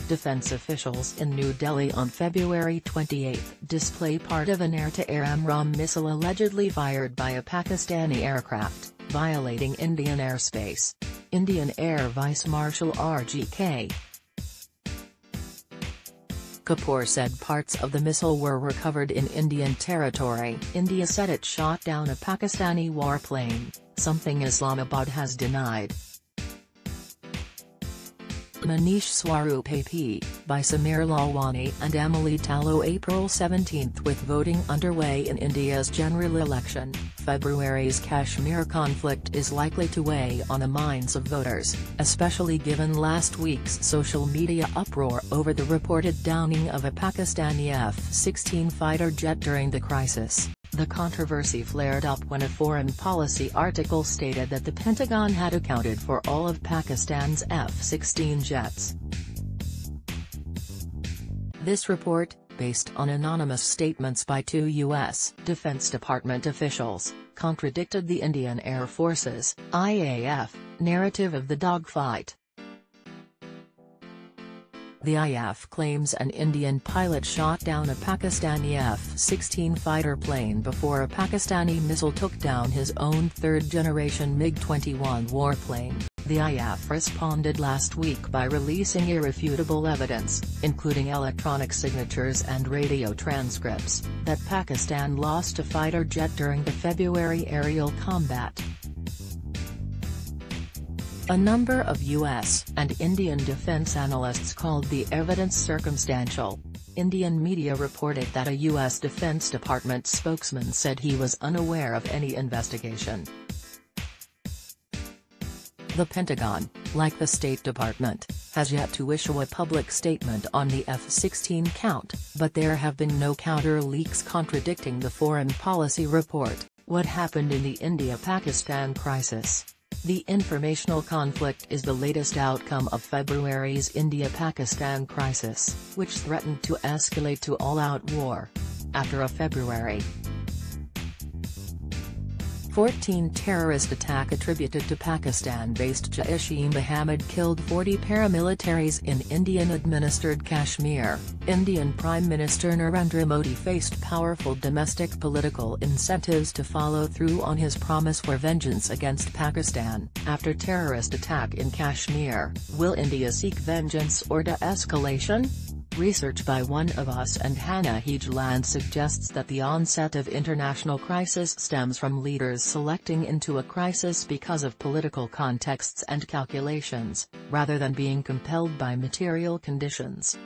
defense officials in New Delhi on February 28 display part of an air-to-air AMRAAM missile allegedly fired by a Pakistani aircraft, violating Indian airspace. Indian Air Vice Marshal R.G.K. Kapoor said parts of the missile were recovered in Indian territory. India said it shot down a Pakistani warplane, something Islamabad has denied. Manish Swarup AP, by Samir Lalwani and Emily Tallow. April 17 with voting underway in India's general election, February's Kashmir conflict is likely to weigh on the minds of voters, especially given last week's social media uproar over the reported downing of a Pakistani F-16 fighter jet during the crisis. The controversy flared up when a foreign policy article stated that the Pentagon had accounted for all of Pakistan's F-16 jets. This report, based on anonymous statements by two U.S. Defense Department officials, contradicted the Indian Air Force's (IAF) narrative of the dogfight. The IAF claims an Indian pilot shot down a Pakistani F-16 fighter plane before a Pakistani missile took down his own third-generation MiG-21 warplane. The IAF responded last week by releasing irrefutable evidence, including electronic signatures and radio transcripts, that Pakistan lost a fighter jet during the February aerial combat. A number of U.S. and Indian defense analysts called the evidence circumstantial. Indian media reported that a U.S. Defense Department spokesman said he was unaware of any investigation. The Pentagon, like the State Department, has yet to issue a public statement on the F-16 count, but there have been no counter-leaks contradicting the foreign policy report. What happened in the India-Pakistan crisis? The informational conflict is the latest outcome of February's India-Pakistan crisis, which threatened to escalate to all-out war. After a February 14 terrorist attack attributed to Pakistan-based Jaish-e-Mohammed killed 40 paramilitaries in Indian-administered Kashmir, Indian Prime Minister Narendra Modi faced powerful domestic political incentives to follow through on his promise for vengeance against Pakistan. After terrorist attack in Kashmir, will India seek vengeance or de-escalation? Research by One of Us and Hannah Hegeland suggests that the onset of international crisis stems from leaders selecting into a crisis because of political contexts and calculations, rather than being compelled by material conditions.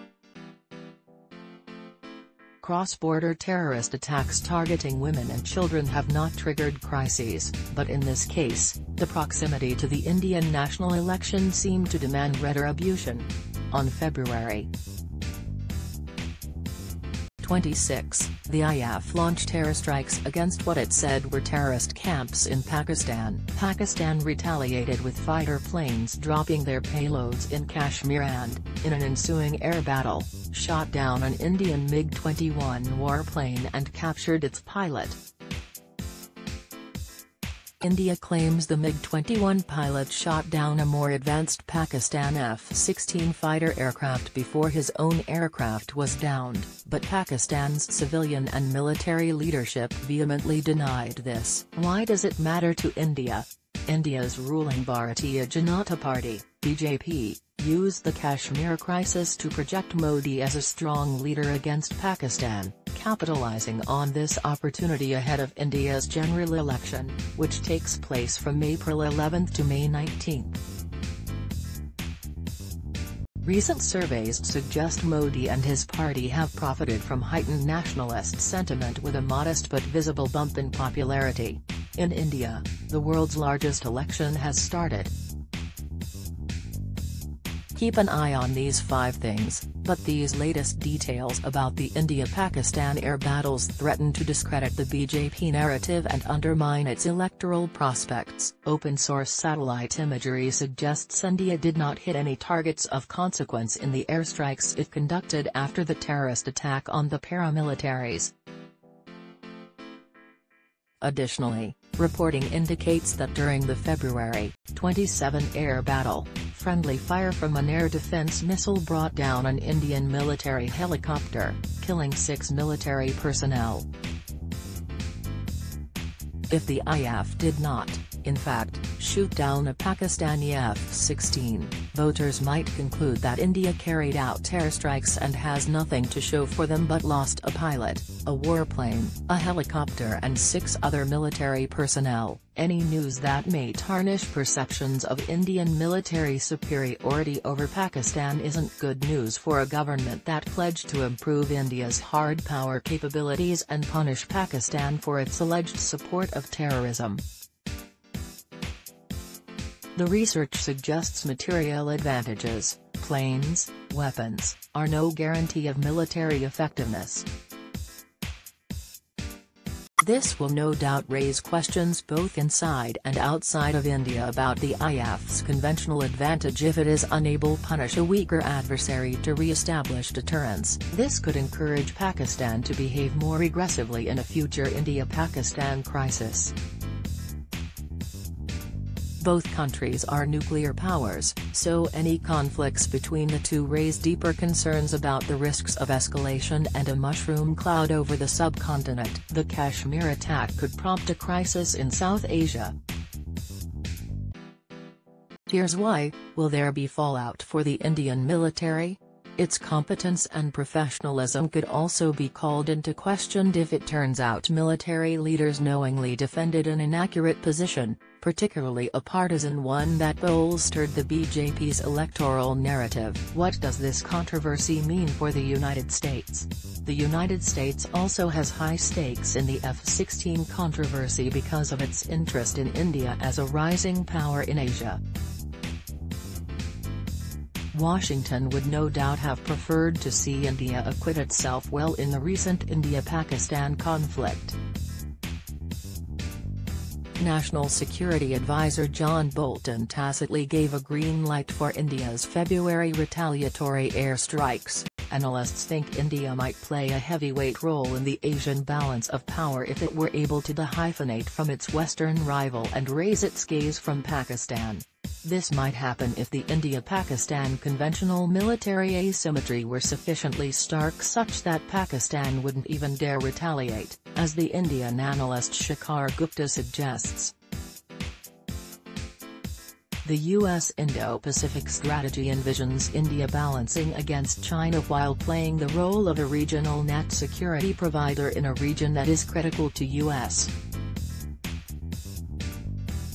Cross-border terrorist attacks targeting women and children have not triggered crises, but in this case, the proximity to the Indian national election seemed to demand retribution. On February 26, the IAF launched airstrikes against what it said were terrorist camps in Pakistan. Pakistan retaliated with fighter planes dropping their payloads in Kashmir and, in an ensuing air battle, shot down an Indian MiG-21 warplane and captured its pilot. India claims the MiG-21 pilot shot down a more advanced Pakistan F-16 fighter aircraft before his own aircraft was downed, but Pakistan's civilian and military leadership vehemently denied this. Why does it matter to India? India's ruling Bharatiya Janata Party, BJP, used the Kashmir crisis to project Modi as a strong leader against Pakistan, capitalizing on this opportunity ahead of India's general election, which takes place from April 11 to May 19. Recent surveys suggest Modi and his party have profited from heightened nationalist sentiment with a modest but visible bump in popularity. In India, the world's largest election has started. Keep an eye on these 5 things, but these latest details about the India-Pakistan air battles threaten to discredit the BJP narrative and undermine its electoral prospects. Open-source satellite imagery suggests India did not hit any targets of consequence in the airstrikes it conducted after the terrorist attack on the paramilitaries. Additionally, Reporting indicates that during the February 27 air battle, friendly fire from an air defense missile brought down an Indian military helicopter, killing 6 military personnel. If the IAF did not, in fact, shoot down a Pakistani F-16, voters might conclude that India carried out airstrikes and has nothing to show for them but lost a pilot, a warplane, a helicopter and 6 other military personnel. Any news that may tarnish perceptions of Indian military superiority over Pakistan isn't good news for a government that pledged to improve India's hard power capabilities and punish Pakistan for its alleged support of terrorism. The research suggests material advantages, planes, weapons, are no guarantee of military effectiveness. This will no doubt raise questions both inside and outside of India about the IAF's conventional advantage if it is unable to punish a weaker adversary to re-establish deterrence. This could encourage Pakistan to behave more aggressively in a future India-Pakistan crisis. Both countries are nuclear powers, so any conflicts between the two raise deeper concerns about the risks of escalation and a mushroom cloud over the subcontinent. The Kashmir attack could prompt a crisis in South Asia. Here's why: will there be fallout for the Indian military? Its competence and professionalism could also be called into question if it turns out military leaders knowingly defended an inaccurate position, particularly a partisan one that bolstered the BJP's electoral narrative. What does this controversy mean for the United States? The United States also has high stakes in the F-16 controversy because of its interest in India as a rising power in Asia. Washington would no doubt have preferred to see India acquit itself well in the recent India-Pakistan conflict. National Security Advisor John Bolton tacitly gave a green light for India's February retaliatory airstrikes. Analysts think India might play a heavyweight role in the Asian balance of power if it were able to dehyphenate from its Western rival and raise its gaze from Pakistan. This might happen if the India-Pakistan conventional military asymmetry were sufficiently stark such that Pakistan wouldn't even dare retaliate, as the Indian analyst Shekhar Gupta suggests. The U.S. Indo-Pacific strategy envisions India balancing against China while playing the role of a regional net security provider in a region that is critical to U.S.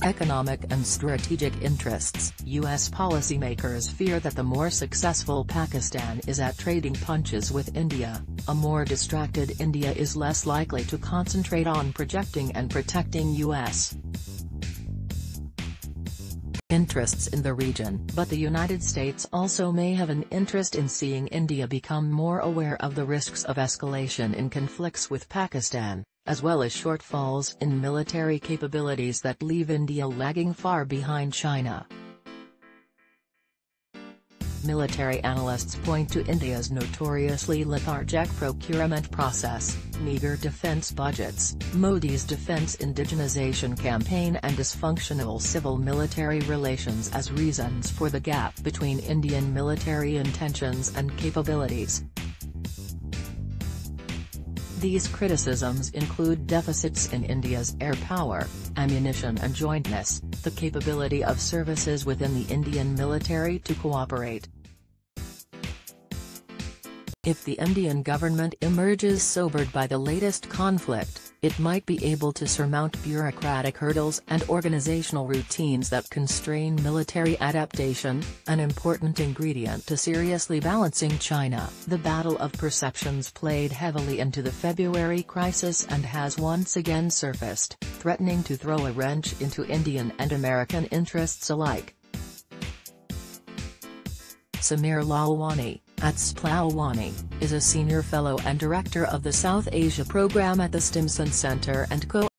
economic and strategic interests. U.S. policymakers fear that the more successful Pakistan is at trading punches with India, a more distracted India is less likely to concentrate on projecting and protecting U.S. interests in the region. But the United States also may have an interest in seeing India become more aware of the risks of escalation in conflicts with Pakistan, as well as shortfalls in military capabilities that leave India lagging far behind China. Military analysts point to India's notoriously lethargic procurement process, meager defense budgets, Modi's defense indigenization campaign and dysfunctional civil-military relations as reasons for the gap between Indian military intentions and capabilities. These criticisms include deficits in India's air power, ammunition and jointness, the capability of services within the Indian military to cooperate. If the Indian government emerges sobered by the latest conflict, it might be able to surmount bureaucratic hurdles and organizational routines that constrain military adaptation, an important ingredient to seriously balancing China. The battle of perceptions played heavily into the February crisis and has once again surfaced, threatening to throw a wrench into Indian and American interests alike. Samir Lalwani, at Splawani, is a senior fellow and director of the South Asia program at the Stimson Center and